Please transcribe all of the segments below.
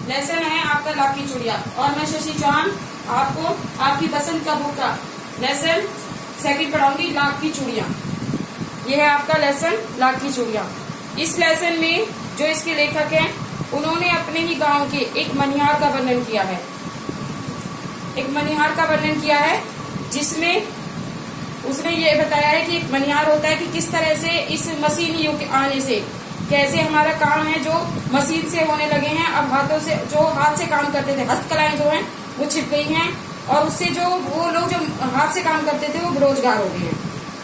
Lesson है आपका लाख की चूड़िया और मैं शशि चौहान आपको आपकी पसंद का बुक का लेसन सेकंड पढ़ाऊंगी, लाख की चूड़िया। ये है आपका लेसन लाख की चूड़िया। इस लेसन में जो इसके लेखक हैं उन्होंने अपने ही गांव के एक मनिहार का वर्णन किया है, एक मनिहार का वर्णन किया है जिसमें उसने ये बताया है कि एक मनिहार होता है कि किस तरह से इस मशीन युग आने से कैसे हमारा काम है जो मशीन से होने लगे हैं, अब हाथों से जो हाथ से काम करते थे, हस्तकलाएं जो हैं वो छिप गई हैं और उससे जो वो लोग जो हाथ से काम करते थे वो बेरोजगार हो गए हैं।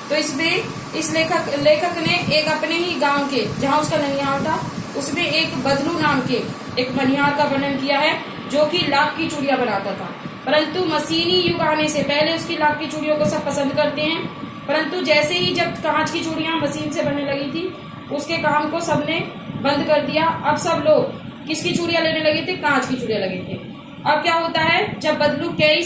तो इसमें इस लेखक ने एक अपने ही गांव के जहां उसका ननिहाल था उसमें एक बदलू नाम के एक मनिहार का वर्णन किया है जो कि लाख की चूड़ियां बनाता था। परंतु मशीनी युग आने से पहले उसकी लाख की चूड़ियों को सब पसंद करते हैं, परंतु जैसे ही जब कांच की चूड़ियां मशीन से बनने लगी थी उसके काम को सबने बंद कर दिया। अब सब लोग किसकी चूड़ियां लेने लगे थे? कांच की चूड़ियां लगे थे। अब क्या होता है, जब बदलू कई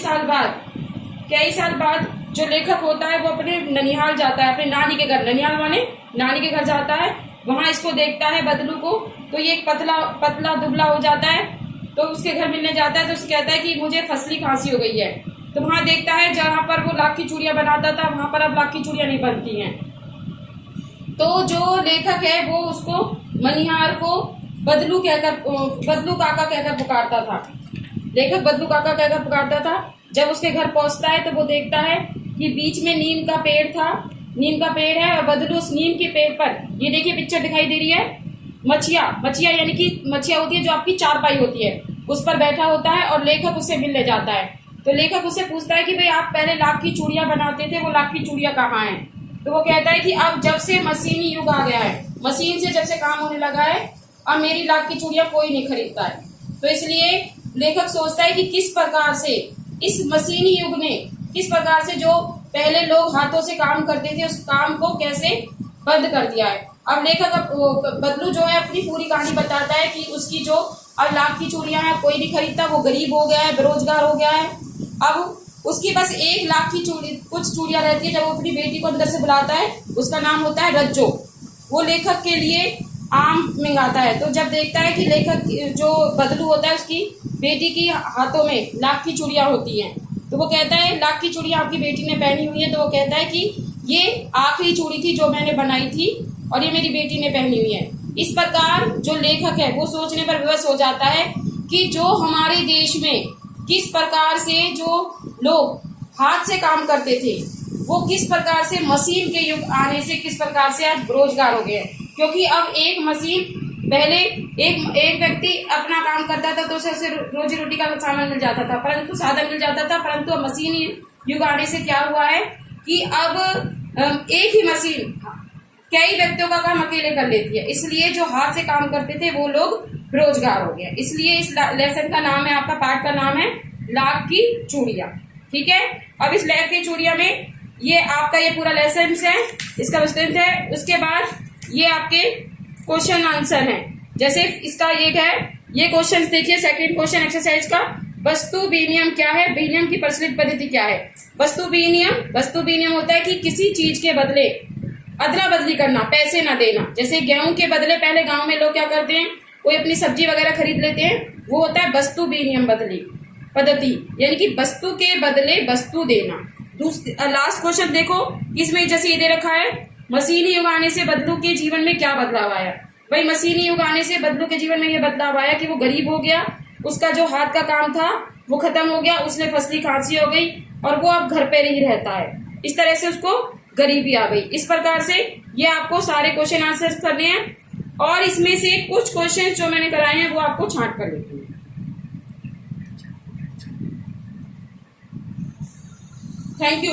साल बाद जो लेखक होता है वो अपने ननिहाल जाता है, अपने नानी के घर, ननिहाल माने नानी के घर जाता है, वहां इसको देखता है बदलू को, तो ये एक पतला दुबला हो जाता है। तो उसके घर मिलने जाता है तो उससे कहता है कि मुझे फसली खांसी हो गई है। तो वहां देखता है जहां पर वो लाख की चूड़ियां बनाता था वहां पर अब लाख की चूड़ियां नहीं बनती हैं। तो जो लेखक है वो उसको मनिहार को बदलू काका कहकर पुकारता था। लेखक बदलू काका कहकर पुकारता था। जब उसके घर पहुंचता है तो वो देखता है कि बीच में नीम का पेड़ है और बदलू उस नीम के पेड़ पर, ये देखिए पिक्चर दिखाई दे रही है, मछिया यानी कि मछिया होती है जो आपकी चारपाई होती है, उस पर बैठा होता है और लेखक उससे मिलने जाता है। तो लेखक उससे पूछता है कि भाई आप पहले लाख की चूड़ियां बनाते थे, वो लाख की चूड़ियां कहाँ हैं? तो वो कहता है कि अब जब से मशीनी युग आ गया है, मशीन से जब से काम होने लगा है, अब मेरी लाख की चूड़ियां कोई नहीं खरीदता है। तो इसलिए लेखक सोचता है कि किस प्रकार से इस मशीनी युग ने किस प्रकार से जो पहले लोग हाथों से काम करते थे उस काम को कैसे बंद कर दिया है। अब लेखक बदलू जो है अपनी पूरी कहानी बताता है कि उसकी जो अब लाख की चूड़ियां हैं कोई नहीं खरीदता, वो गरीब हो गया है, बेरोजगार हो गया है। अब उसकी बस 1 लाख की कुछ चूड़ियां रहती है। जब वो अपनी बेटी को अंदर से बुलाता है, उसका नाम होता है रज्जो, वो लेखक के लिए आम मंगाता है। तो जब देखता है कि लेखक जो बदलू होता है उसकी बेटी की हाथों में लाख की चूड़ियां होती हैं, तो वो कहता है लाख की चूड़ियां आपकी बेटी ने पहनी हुई है। तो वो कहता है कि ये आखिरी चूड़ी थी जो मैंने बनाई थी और ये मेरी बेटी ने पहनी हुई है। इस प्रकार जो लेखक है वो सोचने पर विवश हो जाता है कि जो हमारे देश में किस प्रकार से जो लोग हाथ से काम करते थे वो किस प्रकार से मशीन के युग आने से किस प्रकार से आज बेरोजगार हो गए। क्योंकि अब एक मशीन, पहले एक व्यक्ति अपना काम करता था तो उसे रोजी रोटी का सामान मिल जाता था, परंतु साधन मिल जाता था, परंतु अब मशीन युग आने से क्या हुआ है कि अब एक ही मशीन कई व्यक्तियों का काम अकेले कर लेती है। इसलिए जो हाथ से काम करते थे वो लोग बेरोजगार हो गए। इसलिए इस लेसन का नाम है, आपका पाठ का नाम है लाख की चूड़ियां। ठीक है, अब इस लाख की चूड़ियां में ये आपका ये पूरा लेसन है, इसका विस्तृत है। उसके बाद ये आपके क्वेश्चन आंसर हैं। जैसे इसका ये क्वेश्चन देखिए, सेकंड क्वेश्चन एक्सरसाइज का, वस्तु विनिमय क्या है? विनिमय की प्रचलित पद्धति क्या है? वस्तु विनिमय होता है कि किसी चीज के बदले अदला बदली करना, पैसे ना देना। जैसे गेहूं के बदले पहले गांव में लोग क्या करते हैं, कोई अपनी सब्जी वगैरह खरीद लेते हैं, वो होता है वस्तु विनिमय बदली पद्धति, यानी कि वस्तु के बदले वस्तु देना। लास्ट क्वेश्चन देखो, इसमें जैसे ये दे रखा है, मशीनी युग आने से बदलू के जीवन में क्या बदलाव आया? भाई मशीनी युग आने से बदलू के जीवन में ये बदलाव आया कि वो गरीब हो गया, उसका जो हाथ का काम था वो खत्म हो गया, उसने फसली खांसी हो गई और वो अब घर पे ही रहता है। इस तरह से उसको गरीबी आ गई। इस प्रकार से ये आपको सारे क्वेश्चन आंसर करने हैं और इसमें से कुछ क्वेश्चन जो मैंने कराए हैं वो आपको छांट कर लिखने हैं। Thank you.